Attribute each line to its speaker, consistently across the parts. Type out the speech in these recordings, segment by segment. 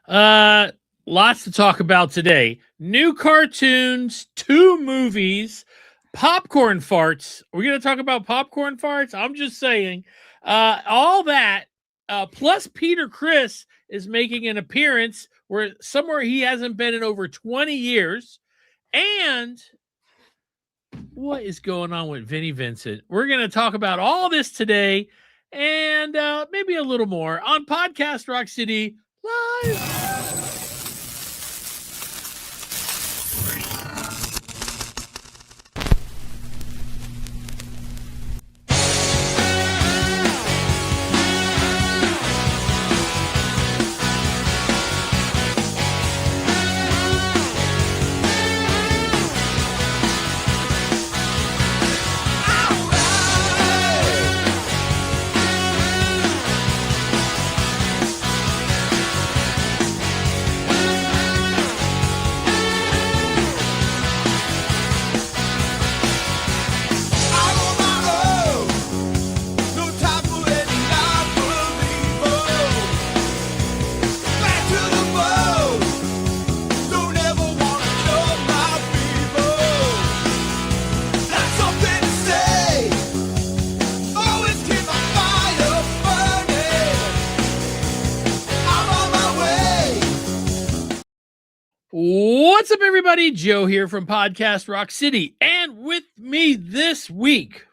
Speaker 1: Uh, Lots to talk about today. New cartoons, 2 movies, popcorn farts. We're going to talk about popcorn farts. I'm just saying, all that. Plus, Peter Chris is making an appearance where somewhere he hasn't been in over 20 years. And what is going on with Vinnie Vincent? We're going to talk about all this today and maybe a little more on Podcast Rock City Live. What's up, everybody? Joe here from Podcast Rock City. And with me this week,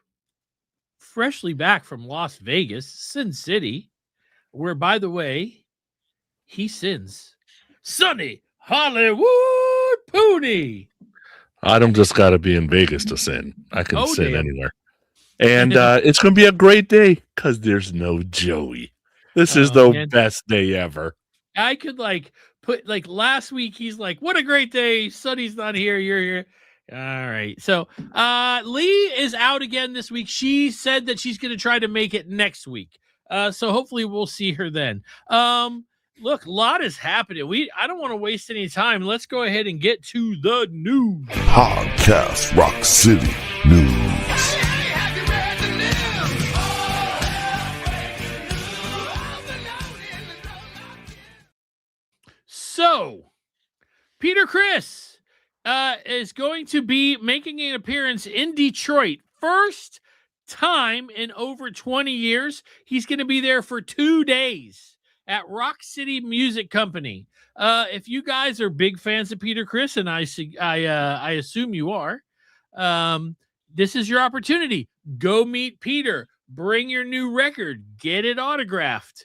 Speaker 1: freshly back from Las Vegas, Sin City, where, by the way, he sins, Sonny Hollywood Pooney.
Speaker 2: I don't just got to be in Vegas to sin. I can sin
Speaker 1: damn.
Speaker 2: anywhere. And it's going to be a great day because there's no Joey. This is the best day ever.
Speaker 1: I could put last week, he's like, what a great day. Sonny's not here. You're here. All right. So Lee is out again this week. She said that she's going to try to make it next week. So hopefully we'll see her then. Look, a lot is happening. I don't want to waste any time. Let's go ahead and get to the news.
Speaker 3: Podcast Rock City News.
Speaker 1: So, Peter Chris is going to be making an appearance in Detroit. First time in over 20 years. He's going to be there for 2 days at Rock City Music Company. If you guys are big fans of Peter Chris, and I assume you are, this is your opportunity. Go meet Peter. Bring your new record. Get it autographed.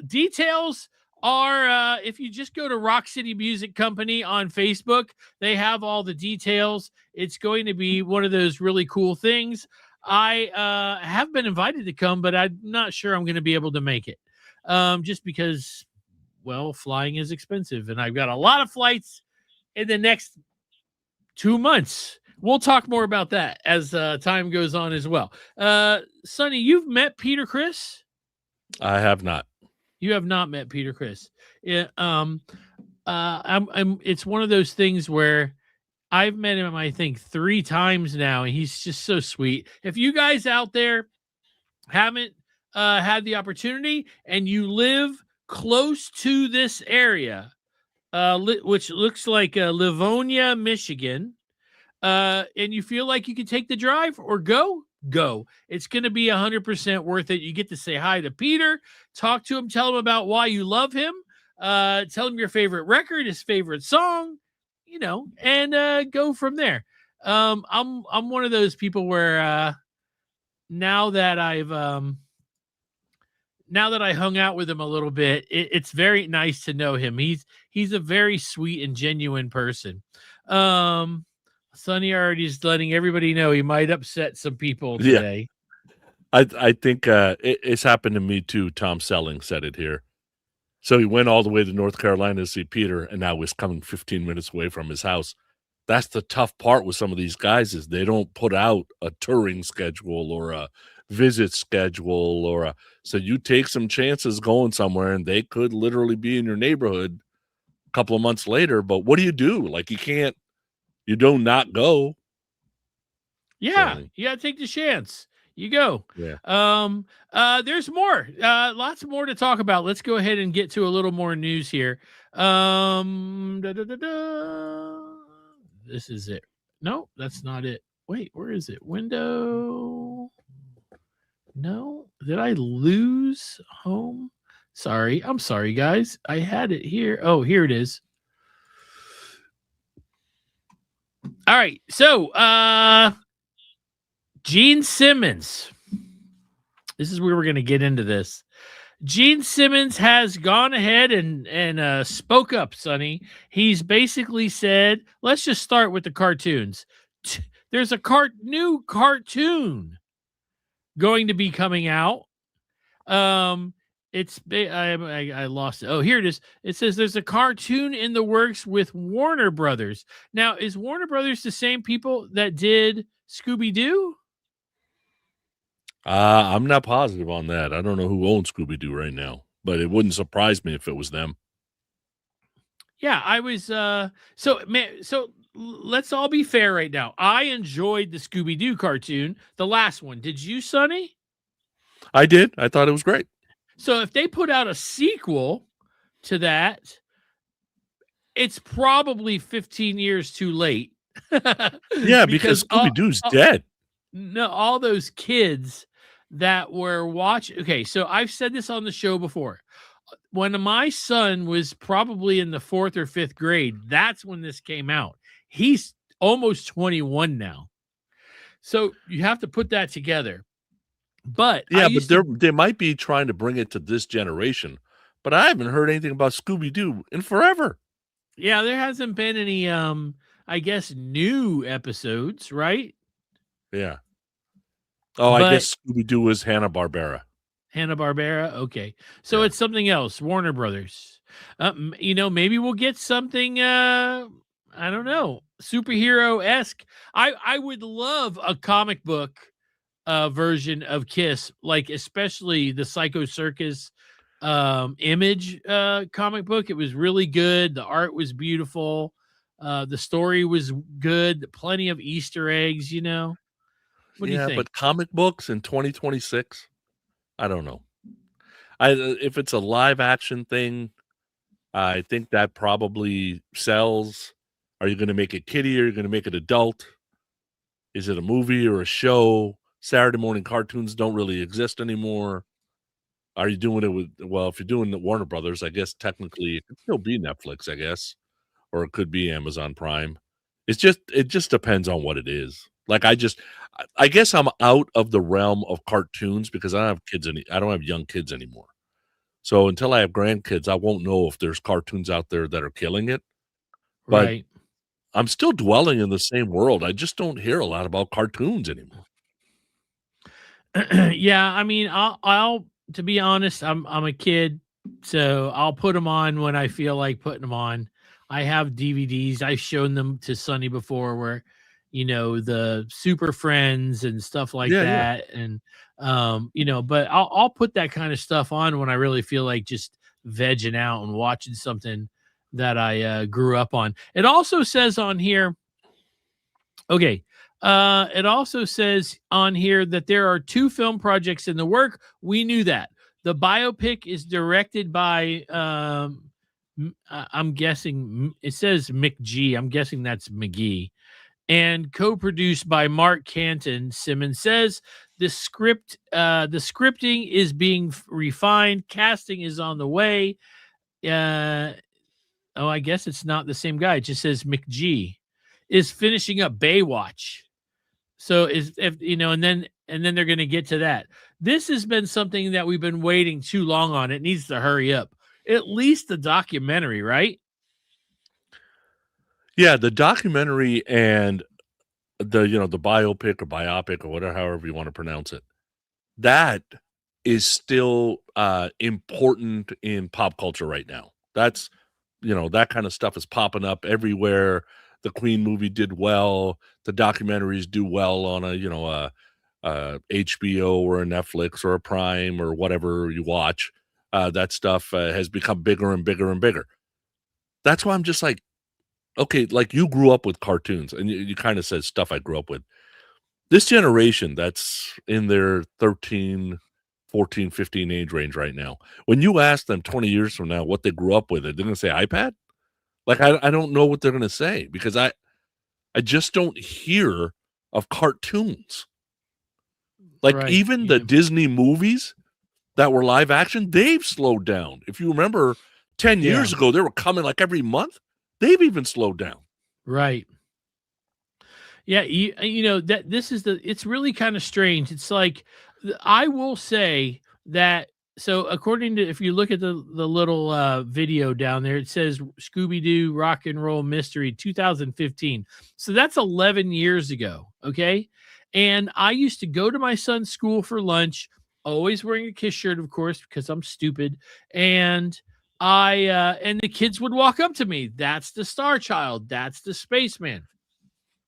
Speaker 1: Details are if you just go to Rock City Music Company on Facebook, they have all the details. It's going to be one of those really cool things. I have been invited to come, but I'm not sure I'm going to be able to make it. Just because, well, flying is expensive, and I've got a lot of flights in the next 2 months. We'll talk more about that as time goes on as well. Sonny, you've met Peter Chris?
Speaker 2: I have not.
Speaker 1: You have not met Peter Chris. Yeah, it's one of those things where I've met him, I think, 3 times now, and he's just so sweet. If you guys out there haven't had the opportunity and you live close to this area, which looks like Livonia, Michigan, and you feel like you can take the drive or go. It's going to be 100% worth it. You get to say hi to Peter, talk to him, tell him about why you love him, tell him your favorite record, his favorite song, and go from there. I'm one of those people where now that I hung out with him a little bit, it's very nice to know him. He's a very sweet and genuine person. Sonny already is letting everybody know he might upset some people today.
Speaker 2: Yeah. I think it's happened to me too. Tom Selling said it here. So he went all the way to North Carolina to see Peter, and now he's coming 15 minutes away from his house. That's the tough part with some of these guys is they don't put out a touring schedule or a visit schedule so you take some chances going somewhere, and they could literally be in your neighborhood a couple of months later. But what do you do? You do not go.
Speaker 1: Yeah, you got to take the chance. You go.
Speaker 2: Yeah.
Speaker 1: There's more. Lots more to talk about. Let's go ahead and get to a little more news here. This is it. No, that's not it. Wait, where is it? Window. No, did I lose home? Sorry. I'm sorry, guys. I had it here. Oh, here it is. All right. So, Gene Simmons. This is where we're going to get into this. Gene Simmons has gone ahead and spoke up, Sonny. He's basically said, let's just start with the cartoons. There's a new cartoon going to be coming out. I lost it. Oh, here it is. It says there's a cartoon in the works with Warner Brothers. Now, is Warner Brothers the same people that did Scooby-Doo?
Speaker 2: I'm not positive on that. I don't know who owns Scooby-Doo right now, but it wouldn't surprise me if it was them.
Speaker 1: Yeah, I was so let's all be fair right now. I enjoyed the Scooby-Doo cartoon, the last one. Did you, Sonny?
Speaker 2: I did. I thought it was great.
Speaker 1: So if they put out a sequel to that, it's probably 15 years too late.
Speaker 2: Yeah, because Scooby-Doo's dead.
Speaker 1: No, all those kids that were watching. Okay, so I've said this on the show before. When my son was probably in the 4th or 5th grade, that's when this came out. He's almost 21 now. So you have to put that together. But
Speaker 2: yeah, but they might be trying to bring it to this generation. But I haven't heard anything about Scooby-Doo in forever.
Speaker 1: Yeah, there hasn't been any I guess new episodes, right?
Speaker 2: Yeah. Oh, I guess Scooby-Doo was Hanna-Barbera.
Speaker 1: Hanna-Barbera? Okay. So it's something else, Warner Brothers. Maybe we'll get something, I don't know, superhero-esque. I would love a comic book version of Kiss, like especially the Psycho Circus Image comic book. It was really good. The art was beautiful. The story was good. Plenty of Easter eggs, What do you think?
Speaker 2: But comic books in 2026? I don't know. If it's a live action thing, I think that probably sells. Are you going to make it kiddie or are you going to make it adult? Is it a movie or a show? Saturday morning cartoons don't really exist anymore. Are you doing it with, if you're doing the Warner Brothers, I guess technically it could still be Netflix, I guess, or it could be Amazon Prime. It just depends on what it is. Like I guess I'm out of the realm of cartoons because I don't have kids I don't have young kids anymore. So until I have grandkids, I won't know if there's cartoons out there that are killing it. But
Speaker 1: right.
Speaker 2: I'm still dwelling in the same world. I just don't hear a lot about cartoons anymore.
Speaker 1: Yeah, I mean, I'll to be honest, I'm a kid, so I'll put them on when I feel like putting them on. I have DVDs. I've shown them to Sonny before where, the Super Friends and stuff like that. Yeah. And, but I'll put that kind of stuff on when I really feel like just vegging out and watching something that I grew up on. It also says on here, okay, it also says on here that there are 2 film projects in the work. We knew that. The biopic is directed by, I'm guessing, it says McG. I'm guessing that's McGee. And co-produced by Mark Canton. Simmons says the scripting is being refined. Casting is on the way. I guess it's not the same guy. It just says McG is finishing up Baywatch. So and then they're going to get to that. This has been something that we've been waiting too long on. It needs to hurry up. At least the documentary, right?
Speaker 2: Yeah, the documentary and the biopic or biopic or whatever, however you want to pronounce it, that is still important in pop culture right now. That's that kind of stuff is popping up everywhere. The Queen movie did well. The documentaries do well on a HBO or a Netflix or a Prime or whatever you watch. That stuff has become bigger and bigger and bigger. That's why I'm just like, okay, like you grew up with cartoons, and you kind of said stuff I grew up with. This generation that's in their 13, 14, 15 age range right now, when you ask them 20 years from now what they grew up with, they're going to say iPad? Like, I don't know what they're going to say because I just don't hear of cartoons. Like,
Speaker 1: Right.
Speaker 2: even the Disney movies that were live action, they've slowed down. If you remember 10 years ago, they were coming like every month. They've even slowed down.
Speaker 1: Right. Yeah, you know that this is it's really kind of strange. It's like I will say that so according to if you look at the little video down there, it says Scooby-Doo Rock and Roll Mystery 2015. So that's 11 years ago, okay? And I used to go to my son's school for lunch, always wearing a KISS shirt, of course, because I'm stupid. And and the kids would walk up to me. That's the Star Child. That's the Spaceman.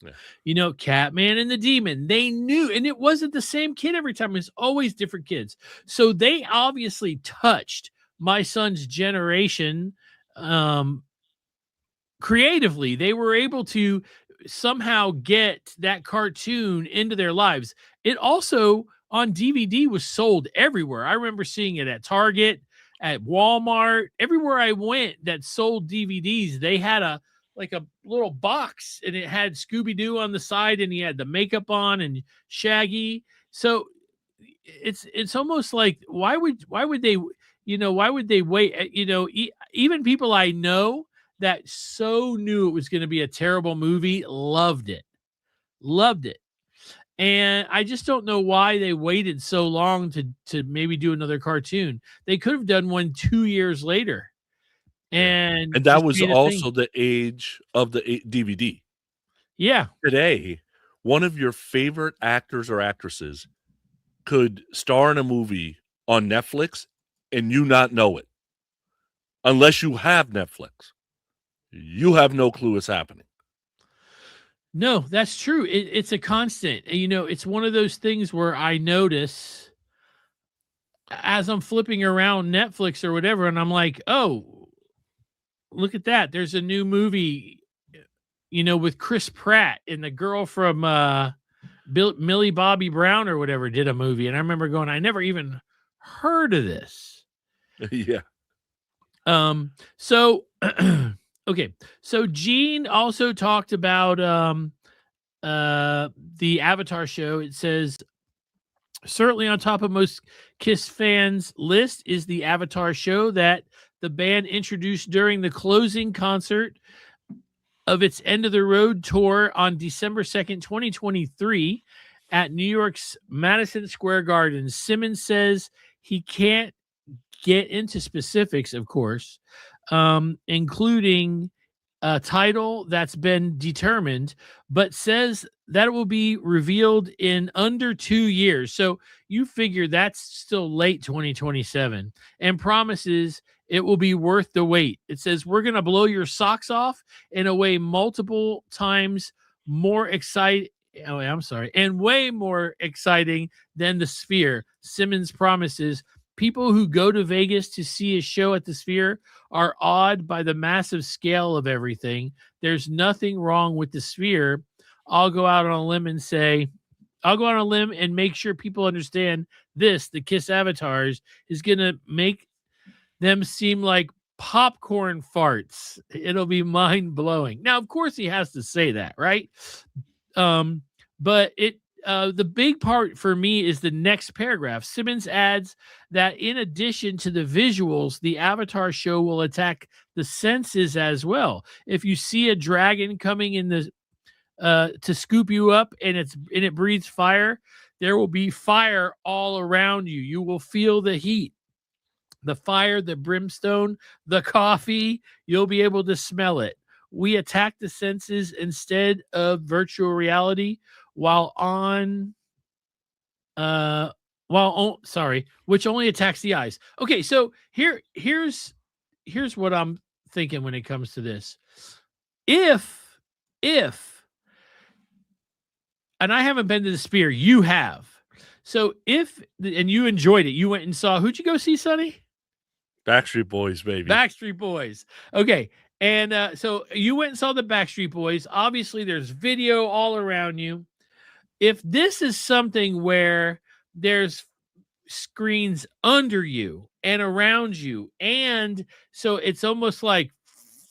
Speaker 2: Yeah.
Speaker 1: You know, Catman and the Demon. They knew, and it wasn't the same kid every time. It was always different kids. So they obviously touched my son's generation creatively. They were able to somehow get that cartoon into their lives. It also on DVD was sold everywhere. I remember seeing it at Target, at Walmart, everywhere I went that sold DVDs. They had a little box and it had Scooby-Doo on the side and he had the makeup on and Shaggy. So it's almost like why would they wait? Even people I know that so knew it was going to be a terrible movie loved it. And I just don't know why they waited so long to maybe do another cartoon. They could have done one 2 years later. And
Speaker 2: that was also the age of the DVD.
Speaker 1: Yeah.
Speaker 2: Today, one of your favorite actors or actresses could star in a movie on Netflix and you not know it. Unless you have Netflix. You have no clue what's happening.
Speaker 1: No, that's true. It's a constant. It's one of those things where I notice as I'm flipping around Netflix or whatever, and I'm like, oh, look at that. There's a new movie, with Chris Pratt and the girl from Millie Bobby Brown or whatever did a movie. And I remember going, I never even heard of this.
Speaker 2: Yeah.
Speaker 1: So, okay. So Gene also talked about the Avatar show. It says, certainly on top of most KISS fans' list is the Avatar show that the band introduced during the closing concert of its End of the Road tour on December 2nd, 2023 at New York's Madison Square Garden. Simmons says he can't get into specifics, of course, including a title that's been determined, but says that it will be revealed in under 2 years. So you figure that's still late 2027, and promises it will be worth the wait. It says, we're going to blow your socks off in a way multiple times more exciting. Oh, I'm sorry. And way more exciting than the Sphere. Simmons promises people who go to Vegas to see a show at the Sphere are awed by the massive scale of everything. There's nothing wrong with the Sphere. I'll go out on a limb and make sure people understand this. The KISS Avatars is going to make them seem like popcorn farts. It'll be mind blowing. Now, of course, he has to say that, right? But the big part for me is the next paragraph. Simmons adds that in addition to the visuals, the Avatar show will attack the senses as well. If you see a dragon coming in the to scoop you up and it breathes fire, there will be fire all around you. You will feel the heat, the fire, the brimstone, the coffee. You'll be able to smell it. We attack the senses instead of virtual reality which only attacks the eyes. Okay, so here's what I'm thinking when it comes to this. If and I haven't been to the Sphere, you have. So and you enjoyed it, you went and saw, who'd you go see, Sonny?
Speaker 2: Backstreet Boys, baby.
Speaker 1: Backstreet Boys. Okay. And so you went and saw the Backstreet Boys. Obviously, there's video all around you. if this is something where there's screens under you and around you, and so it's almost like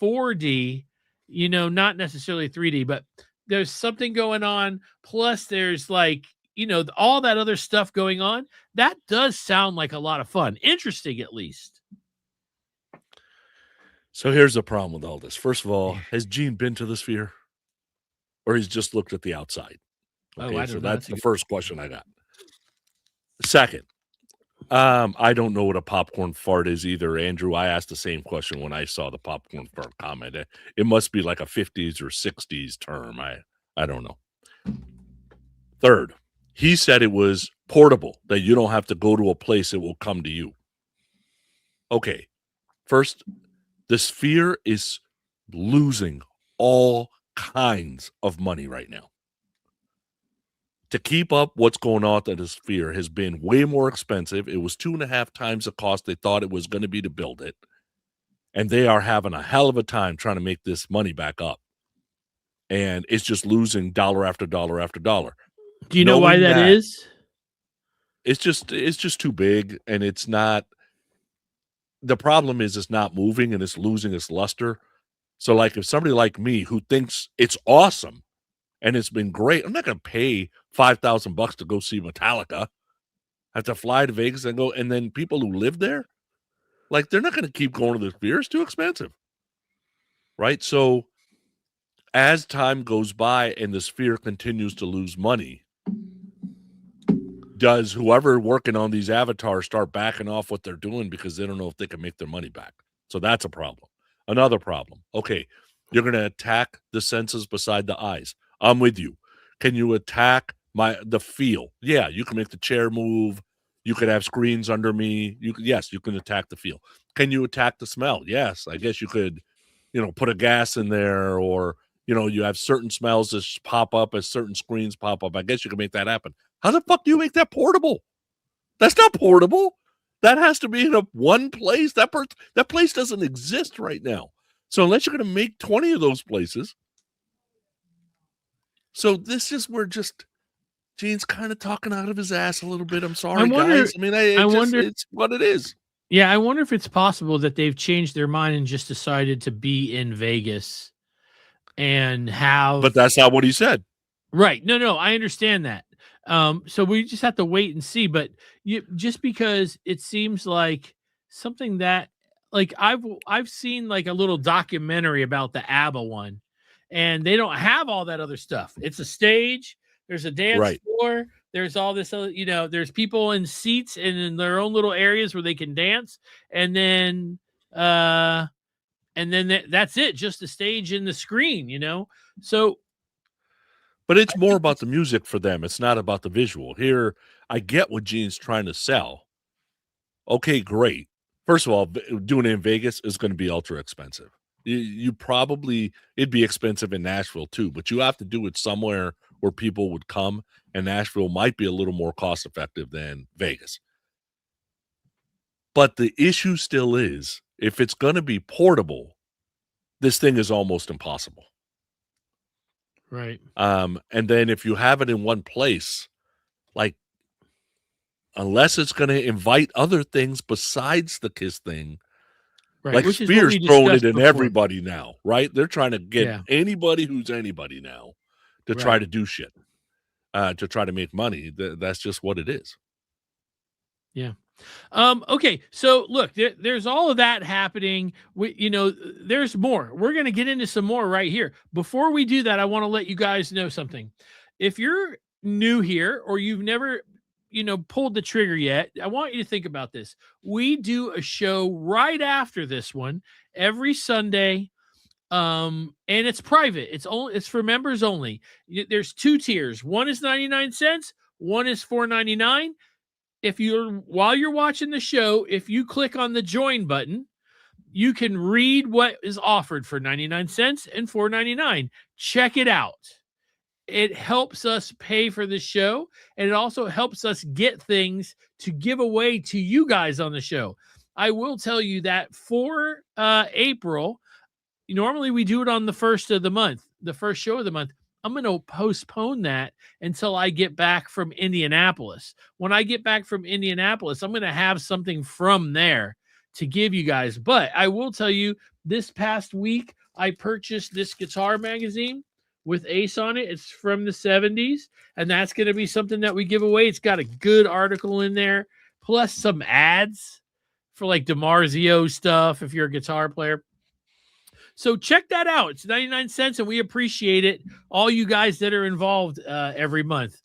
Speaker 1: 4D, not necessarily 3D, but there's something going on, plus there's like, all that other stuff going on, that does sound like a lot of fun. Interesting, at least.
Speaker 2: So here's the problem with all this. First of all, has Gene been to the Sphere? Or he's just looked at the outside? Okay,
Speaker 1: I
Speaker 2: so
Speaker 1: don't know.
Speaker 2: that's the first question I got. Second, I don't know what a popcorn fart is either, Andrew. I asked the same question when I saw the popcorn fart comment. It must be like a 50s or 60s term. I don't know. Third, he said it was portable, that you don't have to go to a place, it will come to you. Okay, first, the Sphere is losing all kinds of money right now. To keep up what's going on at the Sphere has been way more expensive. It was 2.5 times the cost they thought it was going to be to build it. And they are having a hell of a time trying to make this money back up. And it's just losing dollar after dollar after dollar.
Speaker 1: Do you know why that is?
Speaker 2: It's just too big, and it's not. The problem is it's not moving and it's losing its luster. So like if somebody like me who thinks it's awesome and it's been great, I'm not going to pay $5,000 to go see Metallica. I have to fly to Vegas and go, and then people who live there, like they're not going to keep going to the Sphere. It's too expensive. Right? So as time goes by and the Sphere continues to lose money, does whoever working on these avatars start backing off what they're doing because they don't know if they can make their money back? So that's a problem. Another problem. Okay, you're going to attack the senses beside the eyes. I'm with you. Can you attack the feel? Yeah, you can make the chair move. You could have screens under me. Yes, you can attack the feel. Can you attack the smell? Yes, I guess you could, put a gas in there, or you have certain smells that pop up as certain screens pop up. I guess you can make that happen. How the fuck do you make that portable? That's not portable. That has to be in one place. That place doesn't exist right now. So unless you're going to make 20 of those places. So this is where Gene's kind of talking out of his ass a little bit. I'm sorry, guys. I mean, it's what it is.
Speaker 1: Yeah, I wonder if it's possible that they've changed their mind and just decided to be in Vegas and have.
Speaker 2: But that's not what he said.
Speaker 1: Right. No, I understand that. So we just have to wait and see. But just because it seems like something that, like, I've seen like a little documentary about the ABBA one, and they don't have all that other stuff. It's a stage. There's a dance floor. There's all this other, there's people in seats and in their own little areas where they can dance, and then that's it. Just the stage and the screen. So.
Speaker 2: But it's more about the music for them. It's not about the visual. Here, I get what Gene's trying to sell. Okay, great. First of all, doing it in Vegas is going to be ultra expensive. It'd be expensive in Nashville too, but you have to do it somewhere where people would come, and Nashville might be a little more cost effective than Vegas. But the issue still is, if it's going to be portable, this thing is almost impossible.
Speaker 1: Right.
Speaker 2: And then if you have it in one place, like, unless it's going to invite other things besides the Kiss thing, right. Like Spears throwing it in everybody now, right? They're trying to get anybody who's anybody now to try to do shit, to try to make money. That's just what it is.
Speaker 1: Yeah. Okay, so look, there's all of that happening. There's more. We're going to get into some more right here. Before we do that, I want to let you guys know something. If you're new here or you've never, pulled the trigger yet, I want you to think about this. We do a show right after this one every Sunday. And it's private. It's for members only. There's 2 tiers. One is 99 cents. One is $4.99. While you're watching the show, if you click on the join button, you can read what is offered for 99 cents and $4.99. Check it out. It helps us pay for the show, and it also helps us get things to give away to you guys on the show. I will tell you that for April, normally we do it on the first of the month, the first show of the month. I'm going to postpone that until I get back from Indianapolis. When I get back from Indianapolis, I'm going to have something from there to give you guys. But I will tell you, this past week, I purchased this guitar magazine with Ace on it. It's from the 70s, and that's going to be something that we give away. It's got a good article in there, plus some ads for like DiMarzio stuff if you're a guitar player. So check that out. It's 99 cents, and we appreciate it. All you guys that are involved every month.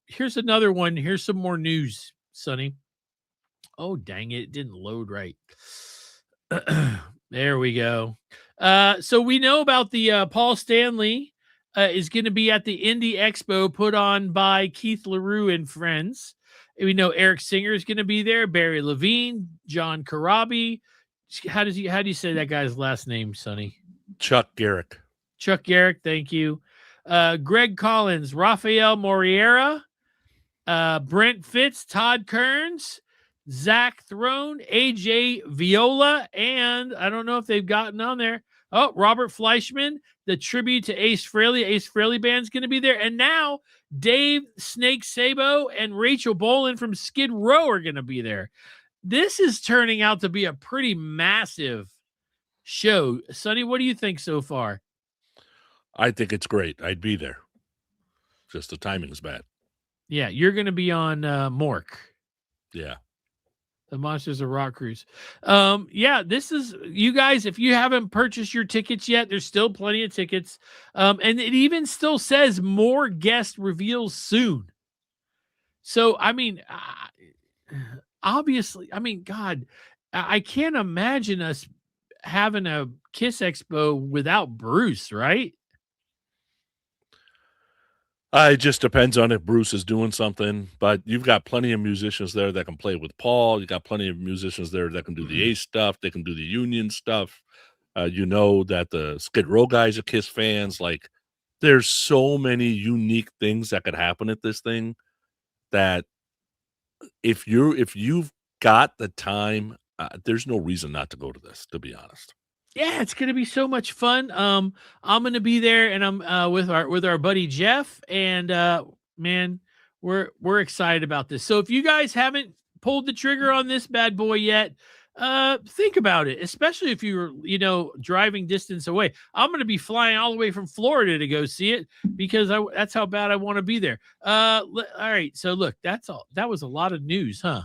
Speaker 1: Here's another one. Here's some more news, Sonny. Oh, dang it. It didn't load right. There we go. So we know about the Paul Stanley is going to be at the Indie Expo put on by Keith LaRue and friends. We know Eric Singer is going to be there. Barry Levine, John Karabi. How do you say that guy's last name, Sonny?
Speaker 2: Chuck Garrick.
Speaker 1: Chuck Garrick, thank you. Greg Collins, Rafael Moriera, Brent Fitz, Todd Kearns, Zach Throne, AJ Viola, and I don't know if they've gotten on there. Oh, Robert Fleischman, the tribute to Ace Frehley. Ace Frehley band's going to be there. And now Dave Snake Sabo and Rachel Bolan from Skid Row are going to be there. This is turning out to be a pretty massive show. Sonny, what do you think so far?
Speaker 2: I think it's great. I'd be there. Just the timing's bad.
Speaker 1: Yeah, you're going to be on Mork.
Speaker 2: Yeah.
Speaker 1: The Monsters of Rock Cruise. Yeah, this is, you guys, if you haven't purchased your tickets yet, there's still plenty of tickets. And it even still says more guest reveals soon. So, I mean, obviously, I mean, God, I can't imagine us having a Kiss Expo without Bruce, right?
Speaker 2: It just depends on if Bruce is doing something, but you've got plenty of musicians there that can play with Paul. You got plenty of musicians there that can do the Ace stuff. They can do the Union stuff. You know that the Skid Row guys are Kiss fans. Like, there's so many unique things that could happen at this thing that if you've got the time, there's no reason not to go to this, to be honest.
Speaker 1: Yeah, it's gonna be so much fun. I'm gonna be there, and I'm with our buddy Jeff, and man, we're excited about this. So if you guys haven't pulled the trigger on this bad boy yet, think about it, especially if you're driving distance away. I'm gonna be flying all the way from Florida to go see it because that's how bad I want to be there. All right, so look, that's all. That was a lot of news, huh?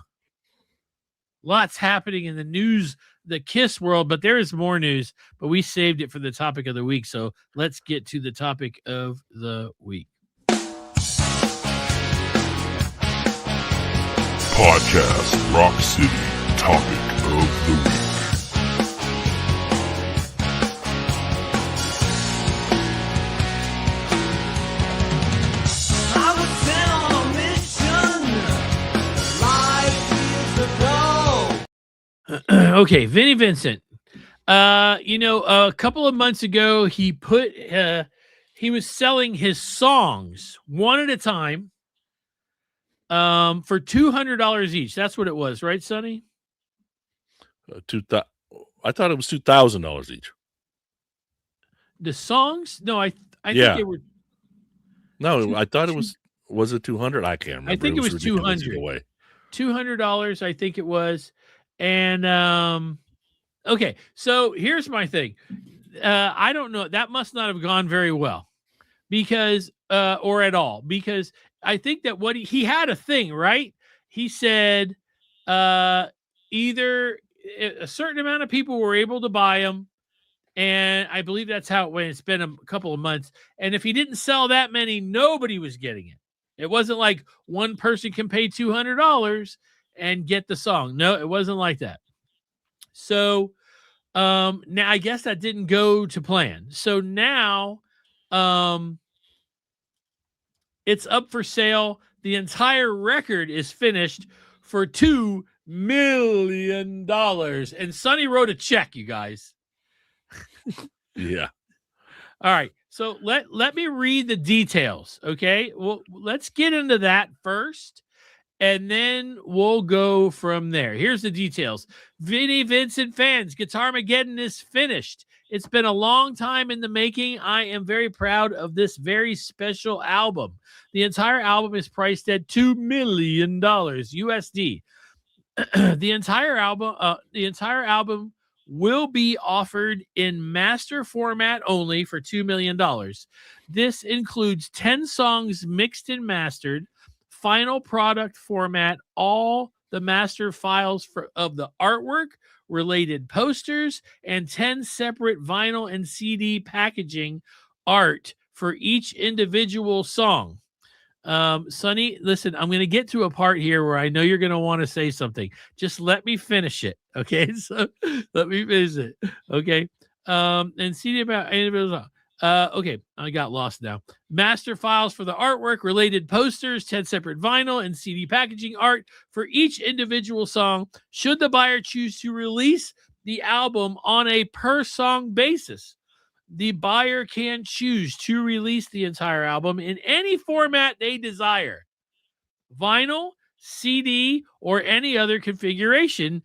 Speaker 1: Lots happening in the news, the Kiss world, but there is more news, but we saved it for the topic of the week. So let's get to the topic of the week.
Speaker 3: Podcast Rock City Topic of the Week.
Speaker 1: Okay, Vinnie Vincent. A couple of months ago, he was selling his songs one at a time for $200 each. That's what it was, right, Sonny?
Speaker 2: I thought it was $2,000 each.
Speaker 1: The songs? No, I think they were.
Speaker 2: No, I thought it was it 200? I can't remember.
Speaker 1: I think it was 200. $200, I think it was. And okay, so here's my thing. I don't know. That must not have gone very well because or at all, because I think that what he had a thing, right? He said either a certain amount of people were able to buy them, and I believe that's how it went. It's been a couple of months, and if he didn't sell that many, nobody was getting it. It wasn't like one person can pay $200 and get the song. No, it wasn't like that. So now I guess that didn't go to plan. So now it's up for sale. The entire record is finished for $2 million. And Sonny wrote a check, you guys.
Speaker 2: Yeah.
Speaker 1: All right. So let me read the details. Okay. Well, let's get into that first, and then we'll go from there. Here's the details. Vinnie Vincent fans, Guitarmageddon is finished. It's been a long time in the making. I am very proud of this very special album. The entire album is priced at $2 million USD. The entire album will be offered in master format only for $2 million. This includes 10 songs mixed and mastered, final product format, all the master files of the artwork, related posters, and 10 separate vinyl and CD packaging art for each individual song. Sonny, listen, I'm going to get to a part here where I know you're going to want to say something. Just let me finish it. Okay. So let me finish it. Okay. And CD about individual. Okay. I got lost now. Master files for the artwork, related posters, 10 separate vinyl and CD packaging art for each individual song. Should the buyer choose to release the album on a per song basis, the buyer can choose to release the entire album in any format they desire: vinyl, CD, or any other configuration,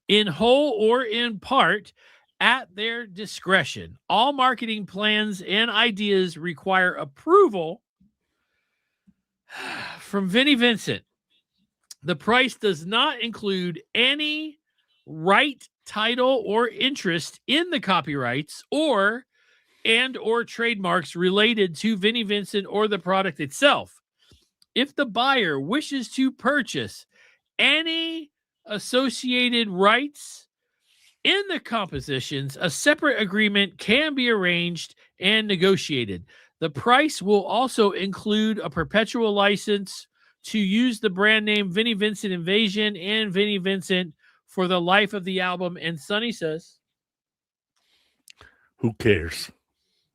Speaker 1: in whole or in part, at their discretion. All marketing plans and ideas require approval from Vinnie Vincent. The price does not include any right, title, or interest in the copyrights or trademarks related to Vinnie Vincent or the product itself. If the buyer wishes to purchase any associated rights in the compositions, a separate agreement can be arranged and negotiated. The price will also include a perpetual license to use the brand name Vinnie Vincent Invasion and Vinnie Vincent for the life of the album. And Sonny says,
Speaker 2: who cares?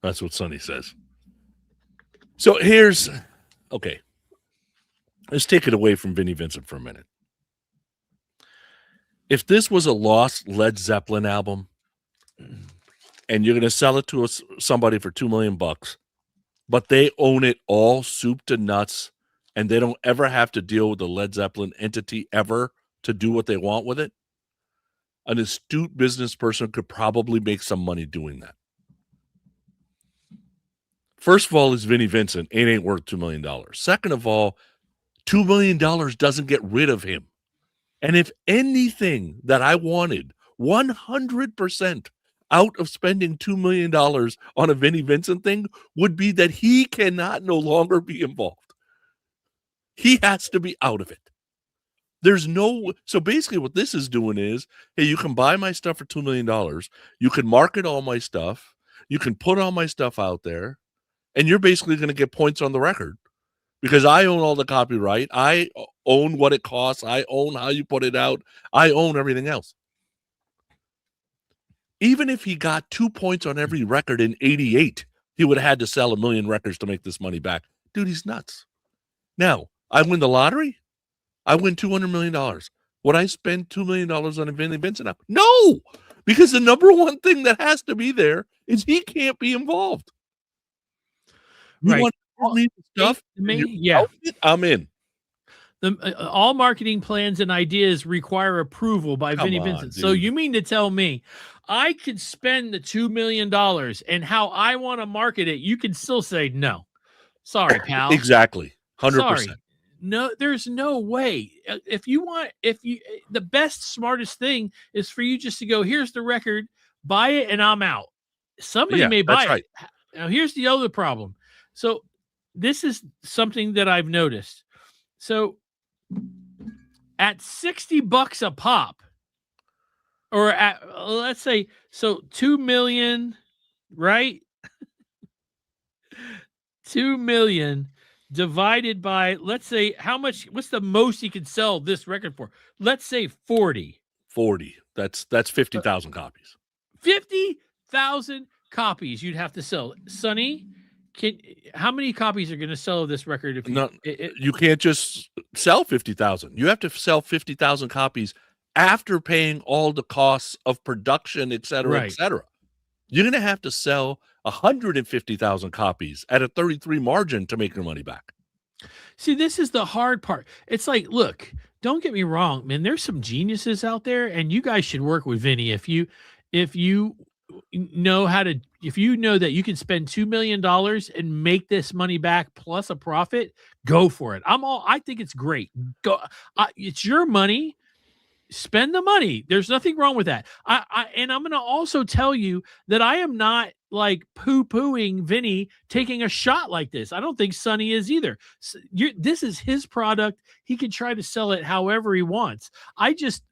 Speaker 2: That's what Sonny says. So here's, okay, let's take it away from Vinnie Vincent for a minute. If this was a lost Led Zeppelin album and you're going to sell it to somebody for $2 million, but they own it all soup to nuts and they don't ever have to deal with the Led Zeppelin entity ever to do what they want with it, an astute business person could probably make some money doing that. First of all, is Vinnie Vincent. It ain't worth $2 million. Second of all, $2 million doesn't get rid of him. And if anything that I wanted 100% out of spending $2 million on a Vinnie Vincent thing would be that he cannot no longer be involved. He has to be out of it. So basically what this is doing is, hey, you can buy my stuff for $2 million. You can market all my stuff. You can put all my stuff out there. And you're basically going to get points on the record because I own all the copyright. I own what it costs. I own how you put it out. I own everything else. Even if he got 2 points on every record in 88, he would have had to sell 1 million records to make this money back. Dude, he's nuts. Now, I win the lottery. I win $200 million. Would I spend $2 million on a Vinnie Vincent album? No, because the number one thing that has to be there is he can't be involved. You
Speaker 1: right.
Speaker 2: Want to read the stuff?
Speaker 1: Yeah.
Speaker 2: I'm in.
Speaker 1: All marketing plans and ideas require approval by Vinnie Vincent. Dude. So you mean to tell me I could spend the $2 million and how I want to market it, you can still say no. Sorry, pal.
Speaker 2: Exactly. 100%.
Speaker 1: Sorry. No, there's no way. The best, smartest thing is for you just to go, here's the record, buy it, and I'm out. Somebody may buy it. Right. Now, here's the other problem. So this is something that I've noticed. So at $60 a pop, or at, let's say, so 2 million, right? 2 million divided by, let's say, what's the most you could sell this record for? Let's say 40.
Speaker 2: 40. That's 50,000 copies.
Speaker 1: 50,000 copies you'd have to sell. Sonny, how many copies are going to sell of this record?
Speaker 2: You can't just sell 50,000. You have to sell 50,000 copies after paying all the costs of production, et cetera, et cetera. You're going to have to sell 150,000 copies at a 33 margin to make your money back.
Speaker 1: See, this is the hard part. It's like, look, don't get me wrong, man. There's some geniuses out there, and you guys should work with Vinnie if you know how to, if you know that you can spend $2 million and make this money back plus a profit, go for it. I think it's great. Go. It's your money. Spend the money. There's nothing wrong with that. And I'm going to also tell you that I am not like poo-pooing Vinny taking a shot like this. I don't think Sonny is either. This is his product. He can try to sell it however he wants. I just,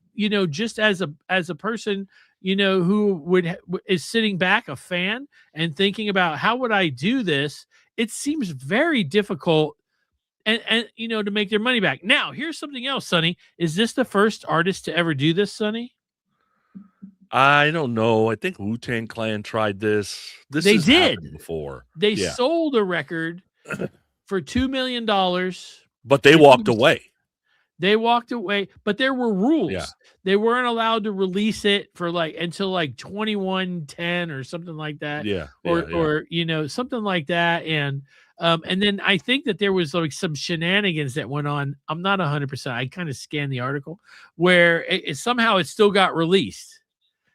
Speaker 1: just as a person, who is sitting back, a fan, and thinking about how would I do this? It seems very difficult. And to make their money back. Now, here's something else, Sonny. Is this the first artist to ever do this, Sonny?
Speaker 2: I don't know. I think Wu-Tang Clan tried this.
Speaker 1: They
Speaker 2: has
Speaker 1: did
Speaker 2: happened before.
Speaker 1: They sold a record for $2 million,
Speaker 2: but they walked away.
Speaker 1: They walked away, but there were rules.
Speaker 2: Yeah.
Speaker 1: They weren't allowed to release it for until 2110 or something like that.
Speaker 2: Yeah.
Speaker 1: Or something like that. And then I think that there was some shenanigans that went on. I'm not 100%. I kind of scanned the article where somehow it still got released.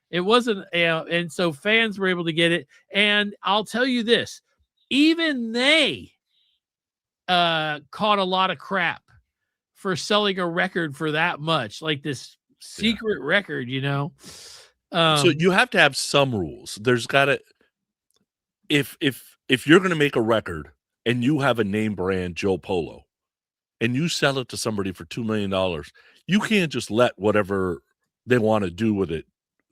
Speaker 1: It wasn't, and so fans were able to get it. And I'll tell you this, even they caught a lot of crap for selling a record for that much, like this secret record,
Speaker 2: So you have to have some rules. There's got to, if you're going to make a record and you have a name brand, Joe Polo, and you sell it to somebody for $2 million, you can't just let whatever they want to do with it.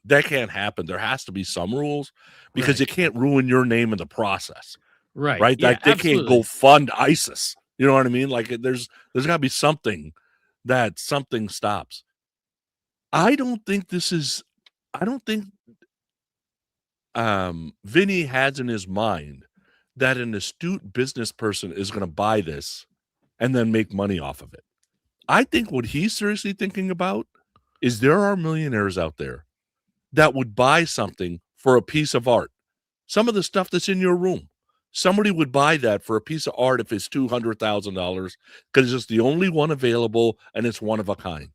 Speaker 2: That can't happen. There has to be some rules because it can't ruin your name in the process.
Speaker 1: Right.
Speaker 2: Right.
Speaker 1: Yeah,
Speaker 2: like they can't go fund ISIS. You know what I mean? Like there's got to be something that something stops. I don't think Vinny has in his mind that an astute business person is going to buy this and then make money off of it. I think what he's seriously thinking about is there are millionaires out there that would buy something for a piece of art. Some of the stuff that's in your room. Somebody would buy that for a piece of art if it's $200,000 because it's the only one available and it's one of a kind.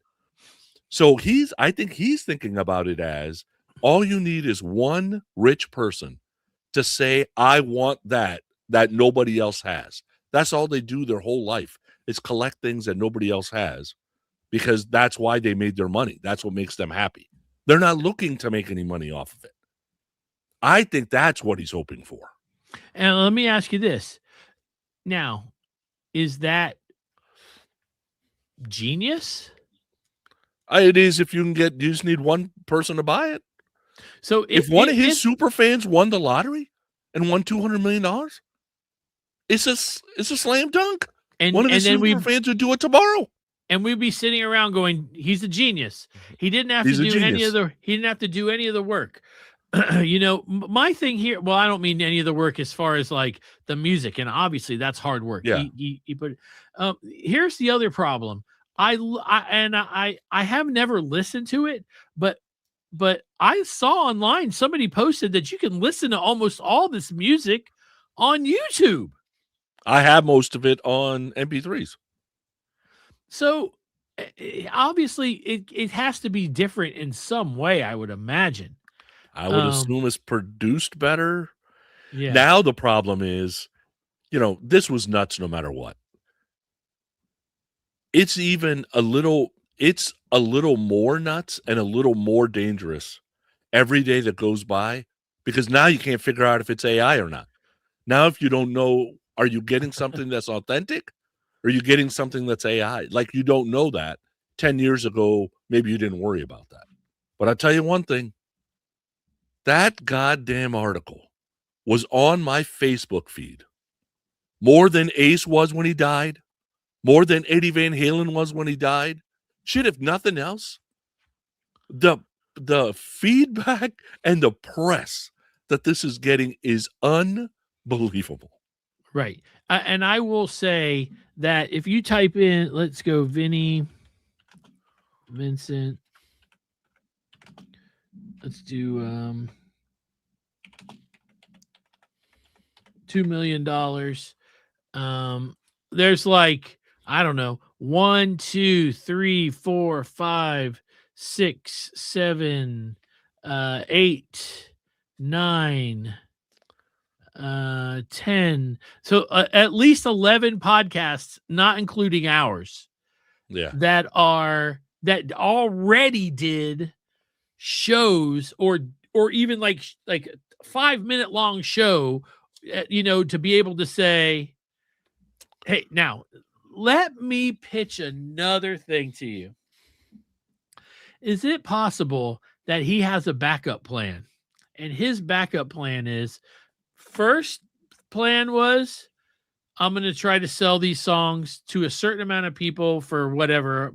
Speaker 2: So I think he's thinking about it as all you need is one rich person to say, I want that nobody else has. That's all they do their whole life is collect things that nobody else has because that's why they made their money. That's what makes them happy. They're not looking to make any money off of it. I think that's what he's hoping for.
Speaker 1: And let me ask you this. Now, is that genius?
Speaker 2: It is if you just need one person to buy it.
Speaker 1: So
Speaker 2: if one of his super fans won the lottery and won $200 million, it's a slam dunk. And one of his super fans would do it tomorrow.
Speaker 1: And we'd be sitting around going, he's a genius. He didn't have to do any of the work. My thing here, well, I don't mean any of the work as far as like the music, and obviously that's hard work.
Speaker 2: Yeah.
Speaker 1: He put. Here's the other problem. I have never listened to it, but I saw online somebody posted that you can listen to almost all this music on YouTube.
Speaker 2: I have most of it on MP3s.
Speaker 1: So obviously it has to be different in some way, I would imagine.
Speaker 2: I would assume it's produced better.
Speaker 1: Yeah.
Speaker 2: Now the problem is, this was nuts no matter what. It's a little more nuts and a little more dangerous every day that goes by because now you can't figure out if it's AI or not. Now, if you don't know, are you getting something that's authentic or are you getting something that's AI? Like you don't know that 10 years ago, maybe you didn't worry about that. But I'll tell you one thing. That goddamn article was on my Facebook feed more than Ace was when he died, more than Eddie Van Halen was when he died. Shit, if nothing else, the feedback and the press that this is getting is unbelievable.
Speaker 1: Right. And I will say that if you type in, let's go, Vinnie Vincent. Let's do $2 million. There's like, I don't know, 1, 2, 3, 4, 5, 6, 7, 8, 9, 10. So at least 11 podcasts, not including ours,
Speaker 2: Yeah.
Speaker 1: that already did shows or even like 5-minute long show, to be able to say, hey, now let me pitch another thing to you. Is it possible that he has a backup plan? And his backup plan is, first plan was, I'm going to try to sell these songs to a certain amount of people for whatever,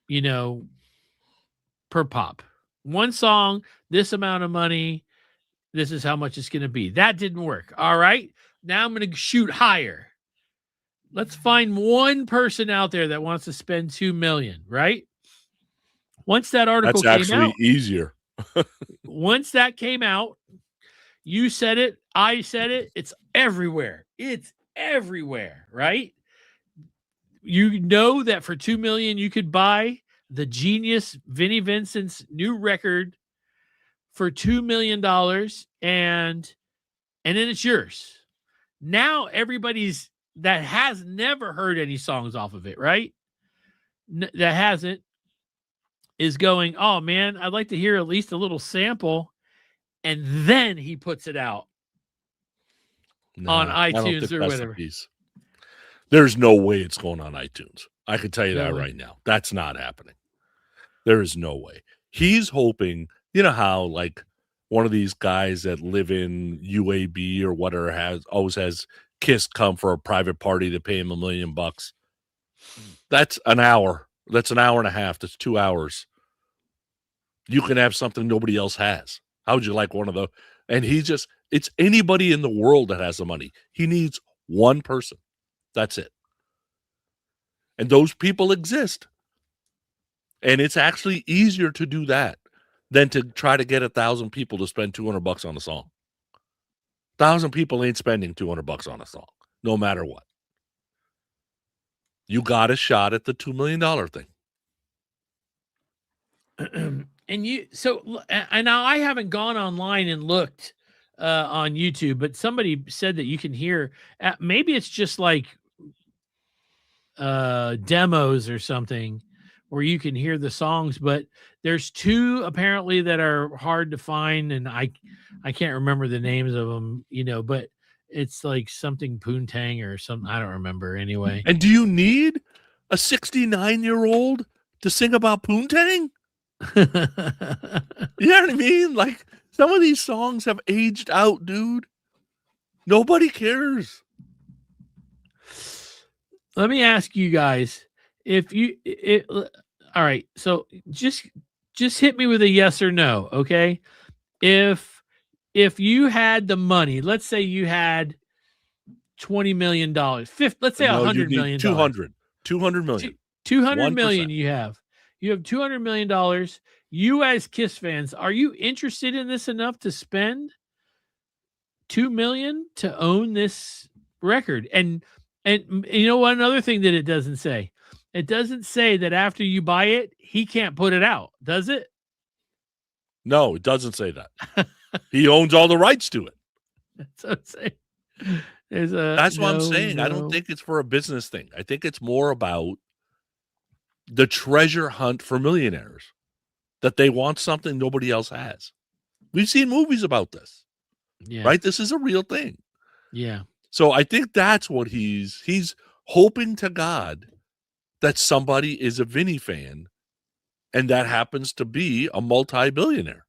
Speaker 1: per pop. One song, this amount of money, this is how much it's going to be. That didn't work. All right. Now I'm going to shoot higher. Let's find one person out there that wants to spend $2 million, right? Once that article came
Speaker 2: actually
Speaker 1: out,
Speaker 2: easier.
Speaker 1: once that came out, you said it, I said it, it's everywhere. It's everywhere, right? You know that for $2 million you could buy the genius Vinnie Vincent's new record for $2 million, and then it's yours. Now everybody's that has never heard any songs off of it, right? That hasn't, is going, oh man, I'd like to hear at least a little sample. And then he puts it out on iTunes or whatever.
Speaker 2: There's no way it's going on iTunes. I can tell you that right now. That's not happening. There is no way. He's hoping, you know how like one of these guys that live in UAB or whatever always has Kiss come for a private party to pay him $1 million. That's an hour. That's an hour and a half. That's 2 hours. You can have something nobody else has. How would you like one of those? And it's anybody in the world that has the money. He needs one person. That's it. And those people exist. And it's actually easier to do that than to try to get 1,000 people to spend $200 on a song. 1,000 people ain't spending $200 on a song, no matter what. You got a shot at the $2 million thing.
Speaker 1: And now I haven't gone online and looked on YouTube, but somebody said that you can hear, maybe it's just like demos or something where you can hear the songs, but there's 2 apparently that are hard to find, and I can't remember the names of them, but it's like something Poontang or something, I don't remember anyway.
Speaker 2: And do you need a 69-year-old to sing about Poontang? You know what I mean? Like, some of these songs have aged out, dude. Nobody cares.
Speaker 1: Let me ask you guys, all right, so just hit me with a yes or no, okay? If you had the money, let's say you had $20 million, let's say $100 million.
Speaker 2: 200 million.
Speaker 1: 200 million you have $200 million. You as Kiss fans, are you interested in this enough to spend $2 million to own this record? And you know what? Another thing that it doesn't say that after you buy it, he can't put it out, does it?
Speaker 2: No, it doesn't say that. He owns all the rights to it.
Speaker 1: That's what I'm saying.
Speaker 2: That's what I'm saying. I don't think it's for a business thing. I think it's more about the treasure hunt for millionaires, that they want something nobody else has. We've seen movies about this.
Speaker 1: Yeah.
Speaker 2: Right? This is a real thing.
Speaker 1: Yeah.
Speaker 2: So I think that's what he's hoping to God that somebody is a Vinnie fan, and that happens to be a multi-billionaire.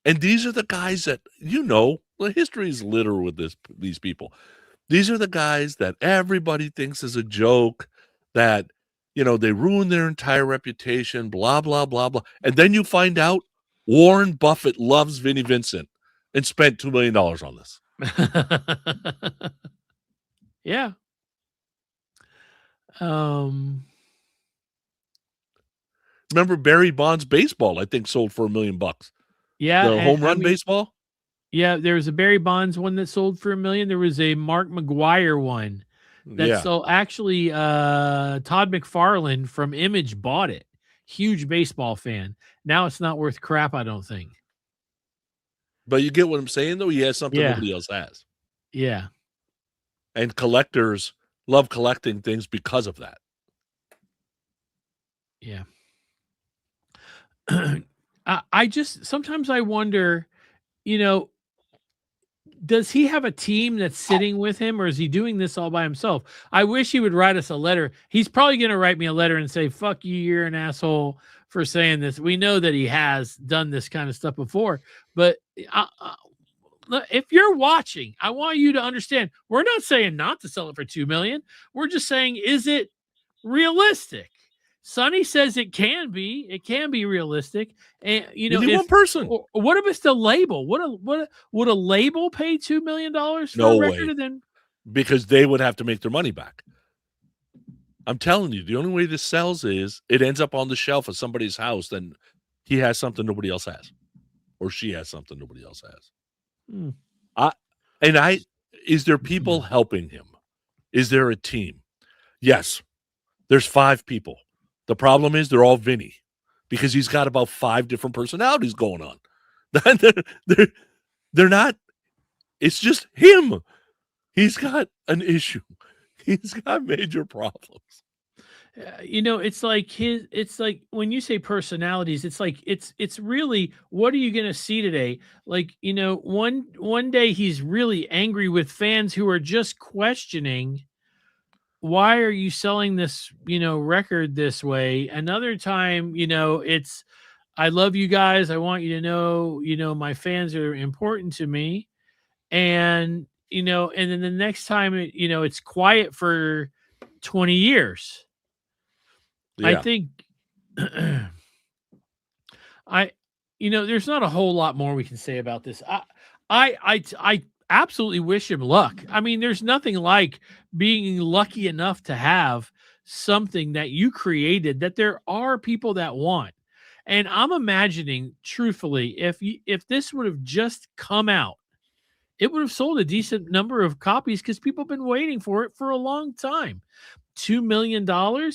Speaker 2: And these are the guys that, the history is littered with these people. These are the guys that everybody thinks is a joke, that, they ruin their entire reputation, blah, blah, blah, blah. And then you find out Warren Buffett loves Vinnie Vincent and spent $2 million on this.
Speaker 1: Yeah.
Speaker 2: Remember Barry Bonds baseball, I think, sold for $1 million.
Speaker 1: Yeah.
Speaker 2: The home run baseball?
Speaker 1: Yeah, there was a Barry Bonds one that sold for $1 million. There was a Mark McGuire one that sold. Actually, Todd McFarlane from Image bought it. huge baseball fan. Now it's not worth crap, I don't think.
Speaker 2: But you get what I'm saying, though? He has something
Speaker 1: Yeah.
Speaker 2: nobody else has.
Speaker 1: Yeah.
Speaker 2: And collectors love collecting things because of that.
Speaker 1: Yeah. I just sometimes I wonder, you know, does he have a team that's sitting with him, or is he doing this all by himself? I wish he would write us a letter. He's probably going to write me a letter and say, fuck you, you're an asshole for saying this. We know that he has done this kind of stuff before, but if you're watching, I want you to understand, we're not saying not to sell it for $2 million. We're just saying, is it realistic? Sonny says it can be realistic. And
Speaker 2: One person.
Speaker 1: What if it's the label? Would a label pay $2 million for
Speaker 2: No
Speaker 1: a record?
Speaker 2: way.
Speaker 1: And then
Speaker 2: because they would have to make their money back. I'm telling you, the only way this sells is it ends up on the shelf of somebody's house. Then he has something nobody else has, or she has something nobody else has. Is there people helping him? Is there a team? Yes, there's 5 people. The problem is they're all Vinny, because he's got about 5 different personalities going on. They're not. It's just him. He's got an issue. He's got major problems.
Speaker 1: It's like when you say personalities, it's like it's really, what are you going to see today? Like, one day he's really angry with fans who are just questioning, why are you selling this, record this way? Another time, it's, I love you guys. I want you to know, my fans are important to me. And, and then the next time, it's quiet for 20 years. Yeah. I think there's not a whole lot more we can say about this. I absolutely wish him luck. I mean, there's nothing like being lucky enough to have something that you created that there are people that want. And I'm imagining, truthfully, if this would have just come out, it would have sold a decent number of copies because people have been waiting for it for a long time. $2 million.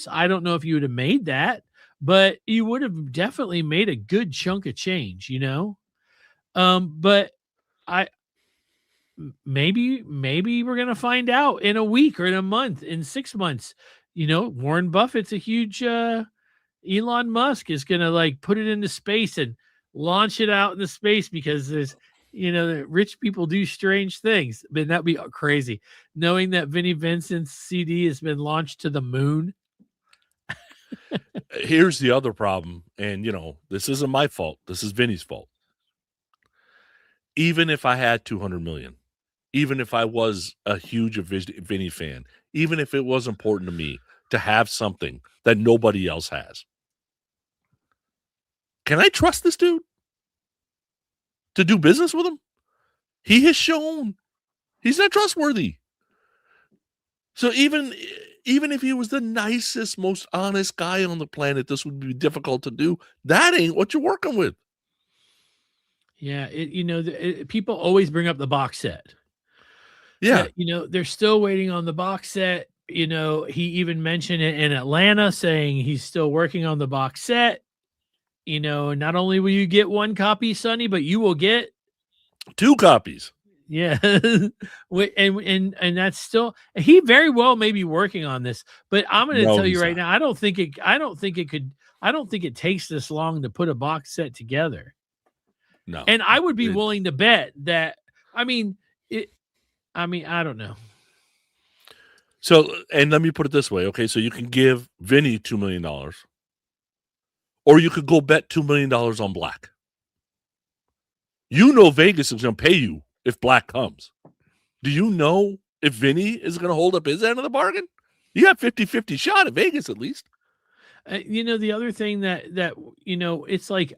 Speaker 1: I don't know if you would have made that, but you would have definitely made a good chunk of change, But maybe we're going to find out in a week or in a month, in 6 months. Warren Buffett's a huge, Elon Musk is going to put it into space and launch it out into space because there's, rich people do strange things. But that'd be crazy. Knowing that Vinnie Vincent's CD has been launched to the moon.
Speaker 2: Here's the other problem. And, this isn't my fault. This is Vinny's fault. Even if I had 200 million, even if I was a huge Vinny fan, even if it was important to me to have something that nobody else has, can I trust this dude to do business with him? He has shown he's not trustworthy. So even if he was the nicest, most honest guy on the planet, this would be difficult to do. That ain't what you're working with.
Speaker 1: Yeah, people always bring up the box set.
Speaker 2: Yeah.
Speaker 1: They're still waiting on the box set. He even mentioned it in Atlanta, saying he's still working on the box set. Not only will you get 1 copy, Sonny, but you will get
Speaker 2: 2 copies.
Speaker 1: Yeah. and that's still, he very well may be working on this, but I'm going to tell you right now, I don't think it takes this long to put a box set together.
Speaker 2: No.
Speaker 1: And I would be willing to bet that, I don't know.
Speaker 2: So, and let me put it this way. Okay. So you can give Vinny $2 million, or you could go bet $2 million on Black. Vegas is going to pay you if Black comes. Do you know if Vinny is going to hold up his end of the bargain? You got 50-50 shot at Vegas at least.
Speaker 1: The other thing that it's like,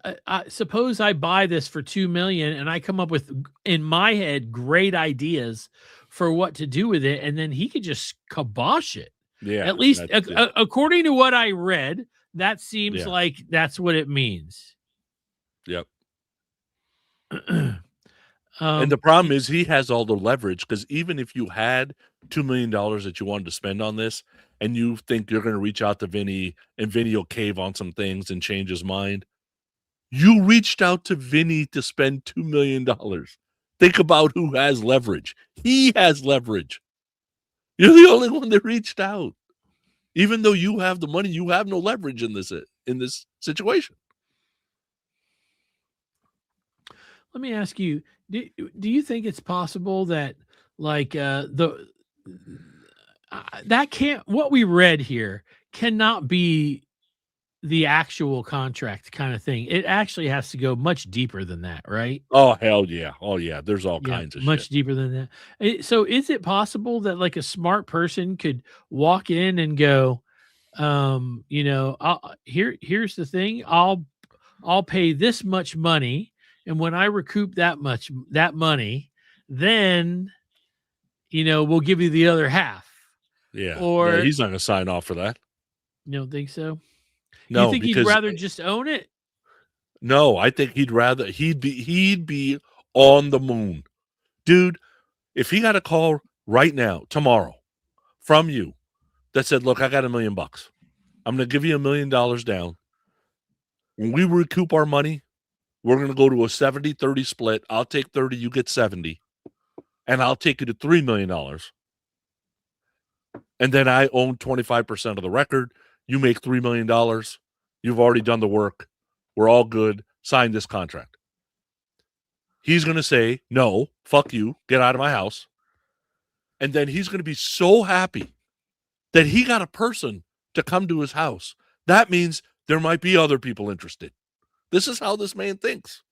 Speaker 1: suppose I buy this for $2 million and I come up with, in my head, great ideas for what to do with it, and then he could just kibosh it.
Speaker 2: Yeah.
Speaker 1: At least according to what I read, that seems like that's what it means.
Speaker 2: Yep. And the problem is he has all the leverage, because even if you had $2 million that you wanted to spend on this, and you think you're going to reach out to Vinny and Vinny will cave on some things and change his mind. You reached out to Vinny to spend $2 million. Think about who has leverage. He has leverage. You're the only one that reached out. Even though you have the money, you have no leverage in this situation.
Speaker 1: Let me ask you: do you think it's possible that that can't what we read here cannot be the actual contract kind of thing? It actually has to go much deeper than that, right?
Speaker 2: Oh, hell yeah. Oh, yeah. There's all
Speaker 1: Yeah,
Speaker 2: kinds of
Speaker 1: much
Speaker 2: shit.
Speaker 1: deeper than that. So is it possible that like a smart person could walk in and go, here's the thing, I'll pay this much money, and when I recoup that money, then we'll give you the other half.
Speaker 2: Yeah.
Speaker 1: Or
Speaker 2: He's not going to sign off for that.
Speaker 1: you don't think so?
Speaker 2: No,
Speaker 1: You think he'd
Speaker 2: because
Speaker 1: rather just own it?
Speaker 2: no, I think he'd be on the moon. Dude, if he got a call right now, tomorrow, from you that said, look, I got $1 million. I'm going to give you $1 million down. When we recoup our money, we're going to go to a 70-30 split. I'll take 30, you get 70. And I'll take you to $3 million. And then I own 25% of the record. You make $3 million. You've already done the work. We're all good. Sign this contract. He's going to say, no, fuck you. Get out of my house. And then he's going to be so happy that he got a person to come to his house. That means there might be other people interested. This is how this man thinks.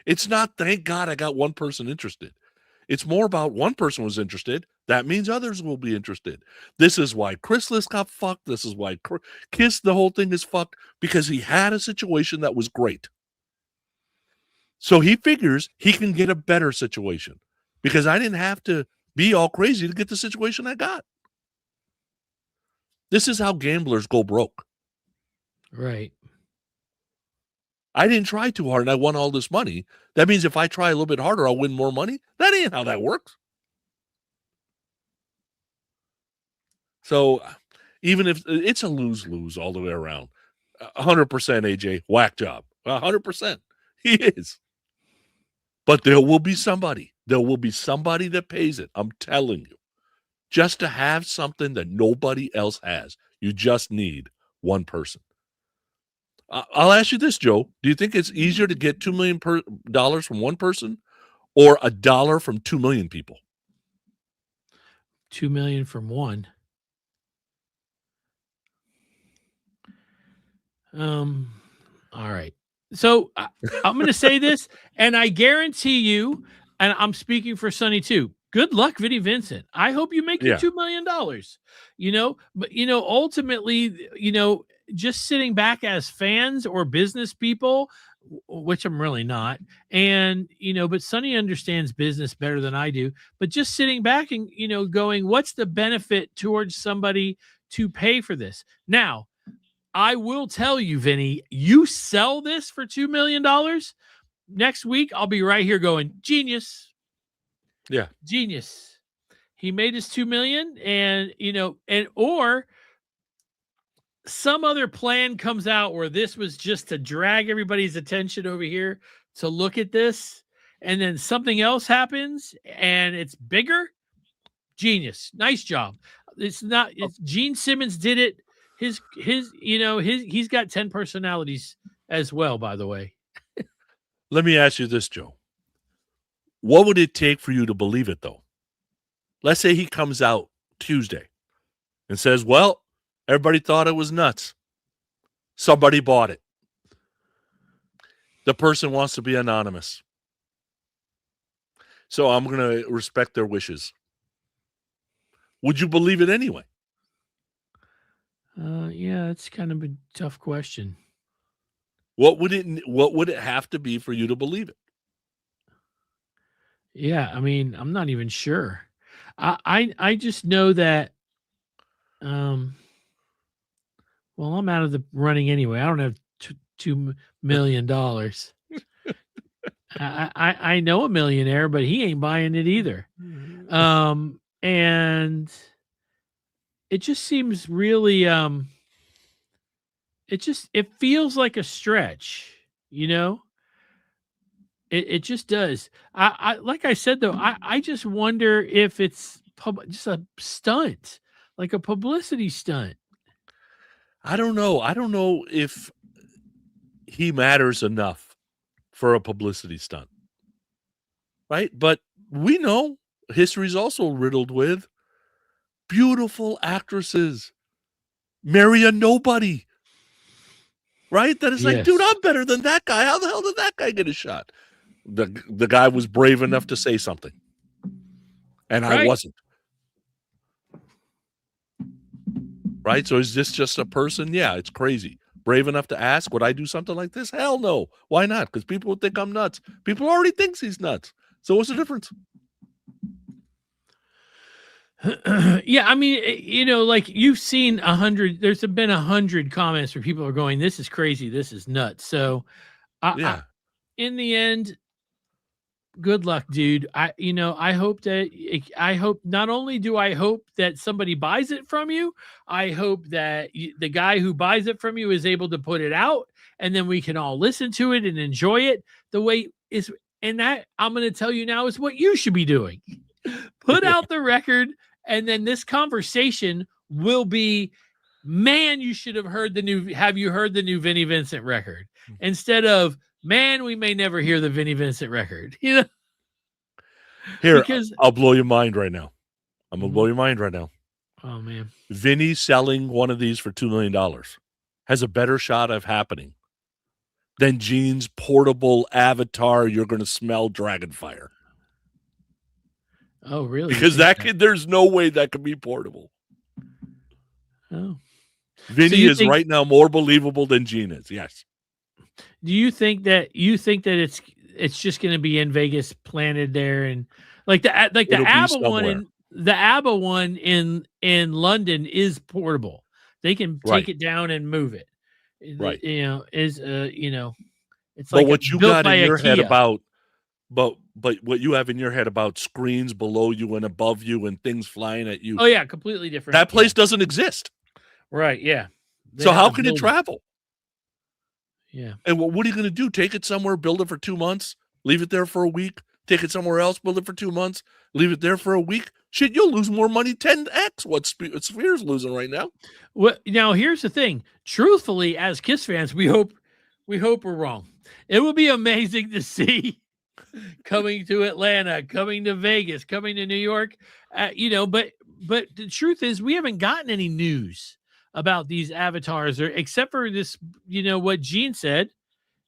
Speaker 2: It's not, thank God I got one person interested. It's more about one person was interested. That means others will be interested. This is why Chrysalis got fucked. This is why Kiss, the whole thing is fucked, because he had a situation that was great. So he figures he can get a better situation because I didn't have to be all crazy to get the situation I got. This is how gamblers go broke.
Speaker 1: Right.
Speaker 2: I didn't try too hard and I won all this money. That means if I try a little bit harder, I'll win more money. That ain't how that works. So even if it's a lose-lose all the way around, 100% AJ, whack job. 100%. He is. But there will be somebody. There will be somebody that pays it. I'm telling you. Just to have something that nobody else has. You just need one person. I'll ask you this, Joe. Do you think it's easier to get $2 million from one person or $1 from 2 million people?
Speaker 1: 2 million from one. All right. So I'm going to say this, and I guarantee you, and I'm speaking for Sonny too. Good luck, Vinnie Vincent. I hope you make your $2 million. But ultimately, just sitting back as fans or business people, which I'm really not, and but Sonny understands business better than I do. But just sitting back and going, what's the benefit towards somebody to pay for this now? I will tell you, Vinny, you sell this for $2 million next week, I'll be right here going, genius.
Speaker 2: Yeah.
Speaker 1: Genius. He made his 2 million and, or some other plan comes out where this was just to drag everybody's attention over here to look at this. And then something else happens and it's bigger. Genius. Nice job. It's Gene Simmons did it. He's got 10 personalities as well, by the way.
Speaker 2: Let me ask you this, Joe. What would it take for you to believe it, though? Let's say he comes out Tuesday and says, well, everybody thought it was nuts. Somebody bought it. The person wants to be anonymous. So I'm going to respect their wishes. Would you believe it anyway?
Speaker 1: Yeah, it's kind of a tough question.
Speaker 2: What would it have to be for you to believe it?
Speaker 1: Yeah, I mean, I'm not even sure. I just know that well, I'm out of the running anyway. I don't have $2 million. I know a millionaire, but he ain't buying it either. And it just seems really it feels like a stretch, you know? It just does. I like I said though, I just wonder if it's just a stunt, like a publicity stunt.
Speaker 2: I don't know. I don't know if he matters enough for a publicity stunt. Right? But we know history's also riddled with beautiful actresses marry a nobody. Right? That is like, dude,
Speaker 1: Yes.
Speaker 2: I'm better than that guy. How the hell did that guy get a shot? The guy was brave enough to say something. And I
Speaker 1: Right.
Speaker 2: wasn't. Right? So is this just a person? Yeah, it's crazy. Brave enough to ask, would I do something like this? Hell no. Why not? Because people would think I'm nuts. People already thinks he's nuts. So what's the difference?
Speaker 1: Yeah, I mean, you know, like you've seen 100. There's been 100 comments where people are going, "This is crazy. This is nuts." So,
Speaker 2: Yeah.
Speaker 1: in the end, good luck, dude. I hope not only do I hope that somebody buys it from you, I hope that the guy who buys it from you is able to put it out, and then we can all listen to it and enjoy it the way is. And that I'm going to tell you now is what you should be doing. Put out the record, and then this conversation will be, man, you should have heard have you heard the new Vinnie Vincent record? Instead of, man, we may never hear the Vinnie Vincent record. You know?
Speaker 2: Here,
Speaker 1: Because
Speaker 2: I'll blow your mind right now. I'm going to blow your mind right now.
Speaker 1: Oh, man.
Speaker 2: Vinny selling one of these for $2 million has a better shot of happening than Gene's portable avatar, you're going to smell dragon fire.
Speaker 1: Oh, really?
Speaker 2: Because there's no way that could be portable.
Speaker 1: Oh.
Speaker 2: Vinny is right now more believable than Gene is. Yes.
Speaker 1: Do you think that it's just going to be in Vegas, planted there, and like the ABBA one in London is portable. They can take it down and move it.
Speaker 2: Right.
Speaker 1: You know, it's
Speaker 2: but
Speaker 1: like
Speaker 2: what you got in your head about, but what you have in your head about screens below you and above you and things flying at you.
Speaker 1: Oh yeah, completely different.
Speaker 2: That place doesn't exist.
Speaker 1: Right. Yeah.
Speaker 2: So how can it travel?
Speaker 1: Yeah.
Speaker 2: And what are you going to do? Take it somewhere, build it for 2 months, leave it there for a week, take it somewhere else, build it for 2 months, leave it there for a week? Shit, you'll lose more money 10x what Sphere's losing right now.
Speaker 1: Well, now here's the thing. Truthfully, as Kiss fans, we hope we're wrong. It will be amazing to see coming to Atlanta, coming to Vegas, coming to New York. But the truth is, we haven't gotten any news about these avatars, except for this. What Gene said.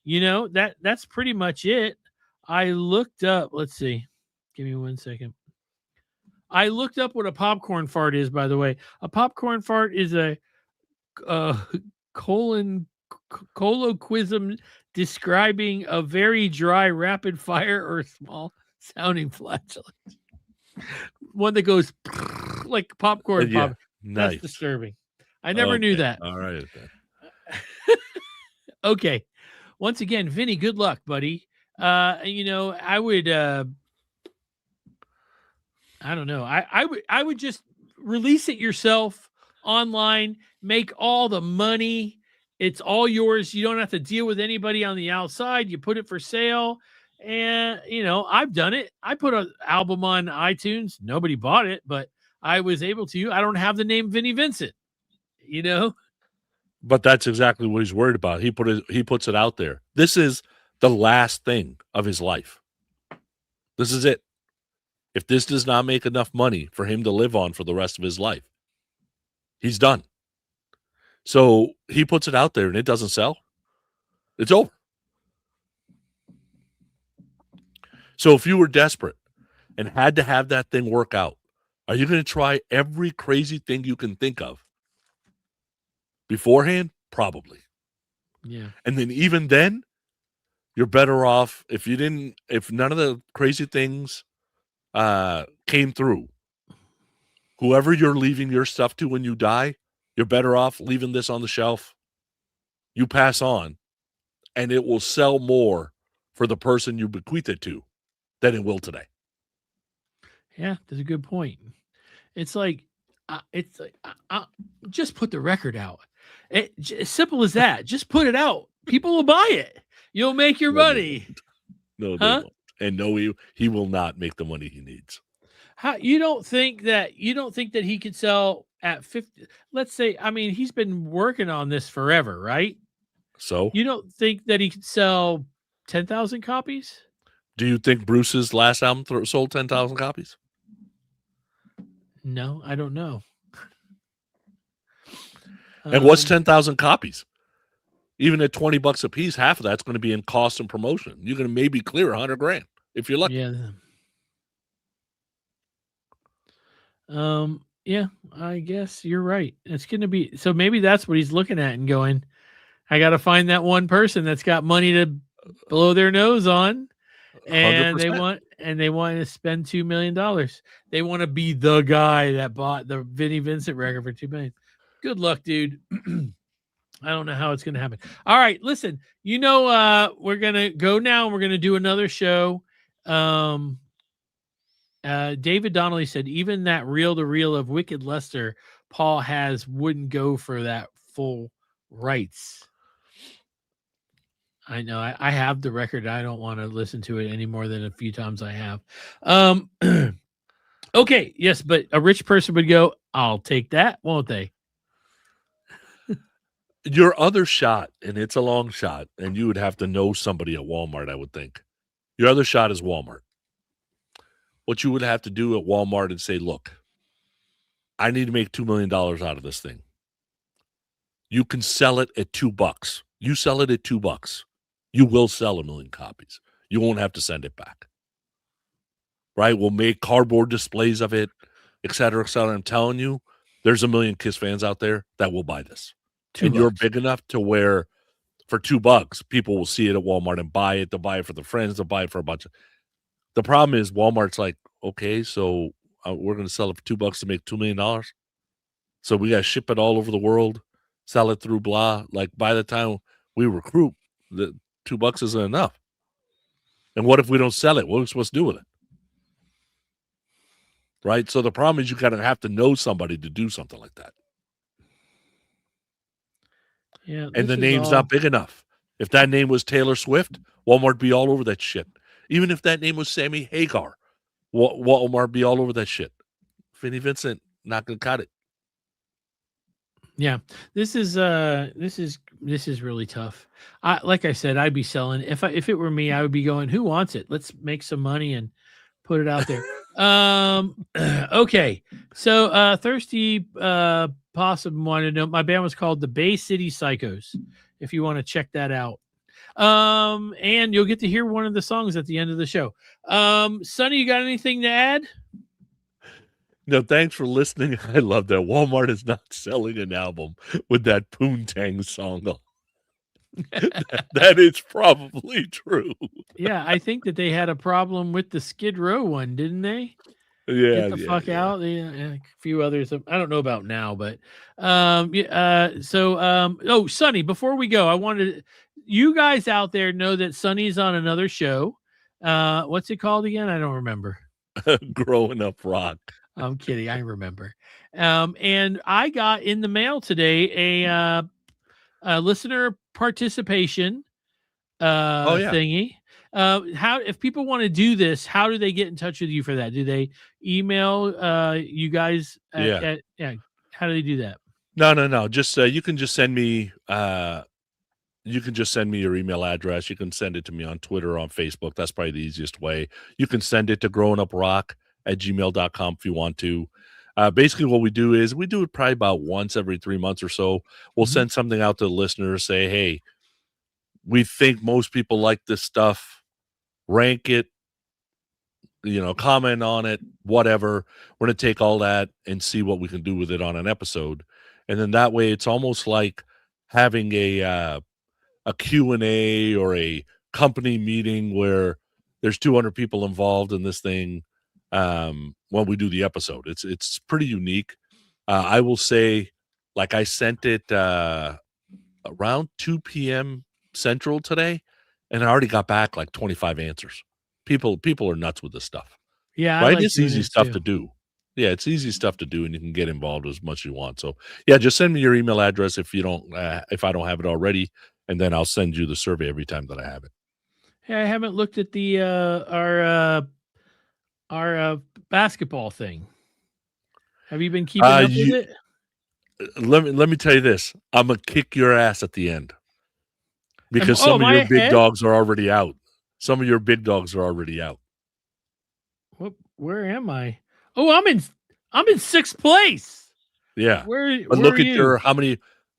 Speaker 1: That's pretty much it. I looked up. Let's see. Give me 1 second. I looked up what a popcorn fart is, by the way. A popcorn fart is a colloquism describing a very dry, rapid fire or small sounding flatulence. One that goes like popcorn pop.
Speaker 2: Nice.
Speaker 1: That's disturbing. I never knew that.
Speaker 2: All right.
Speaker 1: Okay. Once again, Vinny, good luck, buddy. I would I don't know. I would just release it yourself online, make all the money. It's all yours. You don't have to deal with anybody on the outside. You put it for sale. And, I've done it. I put an album on iTunes. Nobody bought it, but I was able to. I don't have the name Vinnie Vincent,
Speaker 2: But that's exactly what he's worried about. He puts it out there. This is the last thing of his life. This is it. If this does not make enough money for him to live on for the rest of his life, he's done. So he puts it out there and it doesn't sell. It's over. So if you were desperate and had to have that thing work out, are you going to try every crazy thing you can think of beforehand? Probably.
Speaker 1: Yeah.
Speaker 2: And then even then, you're better off if none of the crazy things came through. Whoever you're leaving your stuff to when you die, you're better off leaving this on the shelf. You pass on, and it will sell more for the person you bequeath it to than it will today.
Speaker 1: Yeah, that's a good point. It's like, just put the record out. As simple as that. Just put it out. People will buy it. You'll make your
Speaker 2: No, they
Speaker 1: money.
Speaker 2: won't. No, they
Speaker 1: Huh?
Speaker 2: won't. And no, he will not make the money he needs.
Speaker 1: How you don't think that he could sell at 50? Let's say, I mean, he's been working on this forever, right?
Speaker 2: So,
Speaker 1: You don't think that he could sell 10,000 copies?
Speaker 2: do you think Bruce's last album sold 10,000 copies?
Speaker 1: No, I don't know.
Speaker 2: And what's 10,000 copies? Even at $20 a piece, half of that's going to be in cost and promotion. You're going to maybe clear $100,000 if you're lucky.
Speaker 1: Yeah. Yeah, I guess you're right. It's going to be, so maybe that's what he's looking at and going, I got to find that one person that's got money to blow their nose on, and
Speaker 2: 100%.
Speaker 1: they want to spend $2 million. They want to be the guy that bought the Vinnie Vincent record for $2 million. Good luck, dude. I don't know how it's going to happen. All right, listen, we're going to go now and we're going to do another show. David Donnelly said, even that reel-to-reel of Wicked Lester Paul has wouldn't go for that full rights. I know. I have the record. I don't want to listen to it any more than a few times I have. Okay, yes, but a rich person would go, I'll take that, won't they?
Speaker 2: Your other shot, and it's a long shot, and you would have to know somebody at Walmart, I would think. Your other shot is Walmart. What you would have to do at Walmart and say, look, I need to make $2 million out of this thing. You can sell it at $2. You sell it at $2. You will sell 1 million copies. You won't have to send it back. Right? We'll make cardboard displays of it, et cetera, et cetera. I'm telling you, there's 1 million Kiss fans out there that will buy this. And you're big enough to where for $2, people will see it at Walmart and buy it. They'll buy it for their friends. They'll buy it for a bunch of. The problem is Walmart's like, okay, so we're going to sell it for $2 to make $2 million. So we got to ship it all over the world, sell it through blah. Like by the time we recruit, the $2 isn't enough. And what if we don't sell it? What are we supposed to do with it? Right? So the problem is you kind of have to know somebody to do something like that.
Speaker 1: Yeah,
Speaker 2: and the name's not big enough. If that name was Taylor Swift, Walmart be all over that shit. Even if that name was Sammy Hagar, Walmart be all over that shit. Vinnie Vincent not gonna cut it.
Speaker 1: Yeah, this is really tough. Like I said, I'd be selling if it were me. I would be going, who wants it? Let's make some money and put it out there. Okay, so Thirsty Possum wanted to know, my band was called the Bay City Psychos, if you want to check that out. And you'll get to hear one of the songs at the end of the show. Sonny, you got anything to add?
Speaker 2: No, thanks for listening. I love that Walmart is not selling an album with that Poontang song on. that is probably true.
Speaker 1: Yeah, I think that they had a problem with the Skid Row one, didn't they?
Speaker 2: Yeah,
Speaker 1: Get the fuck out. A few others. I don't know about now, but oh, Sonny, before we go, I wanted you guys out there know that Sonny's on another show. What's it called again? I don't remember.
Speaker 2: Growing Up Rock.
Speaker 1: I'm kidding. I remember. And I got in the mail today a listener participation thingy. How, if people want to do this, how do they get in touch with you for that? Do they email you guys? How do they do that?
Speaker 2: No. Just you can just send me. You can just send me your email address. You can send it to me on Twitter or on Facebook. That's probably the easiest way. You can send it to growinguprock@gmail.com if you want to. Basically, what we do is we do it probably about once every 3 months or so. We'll send something out to the listeners, say, hey, we think most people like this stuff. Rank it, comment on it, whatever. We're going to take all that and see what we can do with it on an episode. And then that way it's almost like having a Q&A or a company meeting where there's 200 people involved in this thing when we do the episode. It's pretty unique. I will say, I sent it around 2 p.m. Central today, and I already got back like 25 answers. People are nuts with this stuff,
Speaker 1: Yeah, I
Speaker 2: right?
Speaker 1: like
Speaker 2: It's
Speaker 1: doing
Speaker 2: easy
Speaker 1: this
Speaker 2: stuff
Speaker 1: too.
Speaker 2: to do. Yeah, it's easy stuff to do, and you can get involved as much as you want. So, yeah, just send me your email address if you don't, if I don't have it already, and then I'll send you the survey every time that I have it.
Speaker 1: Hey, I haven't looked at the our basketball thing. Have you been keeping up with it?
Speaker 2: Let me tell you this: I'm gonna kick your ass at the end because
Speaker 1: Am
Speaker 2: some of
Speaker 1: I
Speaker 2: your big
Speaker 1: ahead?
Speaker 2: dogs are already out. Some of your big dogs are already out.
Speaker 1: Where am I? Oh, I'm in sixth place.
Speaker 2: Yeah,
Speaker 1: Where
Speaker 2: but
Speaker 1: are
Speaker 2: look at
Speaker 1: you?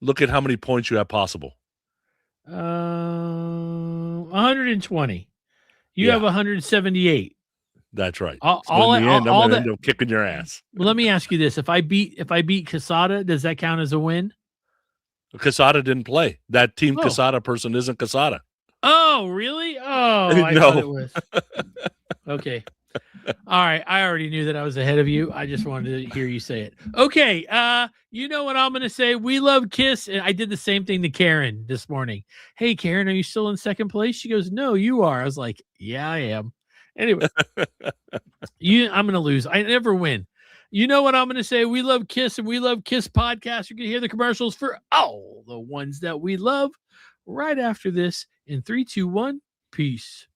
Speaker 2: look at how many points you have possible.
Speaker 1: 120. You have
Speaker 2: Yeah,
Speaker 1: 178.
Speaker 2: that's right.
Speaker 1: All,
Speaker 2: So in
Speaker 1: all,
Speaker 2: the
Speaker 1: all,
Speaker 2: end, I'm
Speaker 1: all
Speaker 2: gonna
Speaker 1: that.
Speaker 2: end up kicking your ass.
Speaker 1: Well, let me ask you this: if I beat Casada, does that count as a win?
Speaker 2: Casada didn't play. That team
Speaker 1: Oh,
Speaker 2: Casada person isn't Casada.
Speaker 1: oh, really? Oh, I thought
Speaker 2: No.
Speaker 1: it was. Okay. All right. I already knew that I was ahead of you. I just wanted to hear you say it. Okay. You know what I'm gonna say? We love Kiss. And I did the same thing to Karen this morning. Hey, Karen, are you still in second place? She goes, no, you are. I was like, yeah, I am. Anyway, I'm gonna lose. I never win. You know what I'm gonna say? We love Kiss and we love Kiss podcast. You can hear the commercials for all the ones that we love right after this in 3, 2, 1. Peace.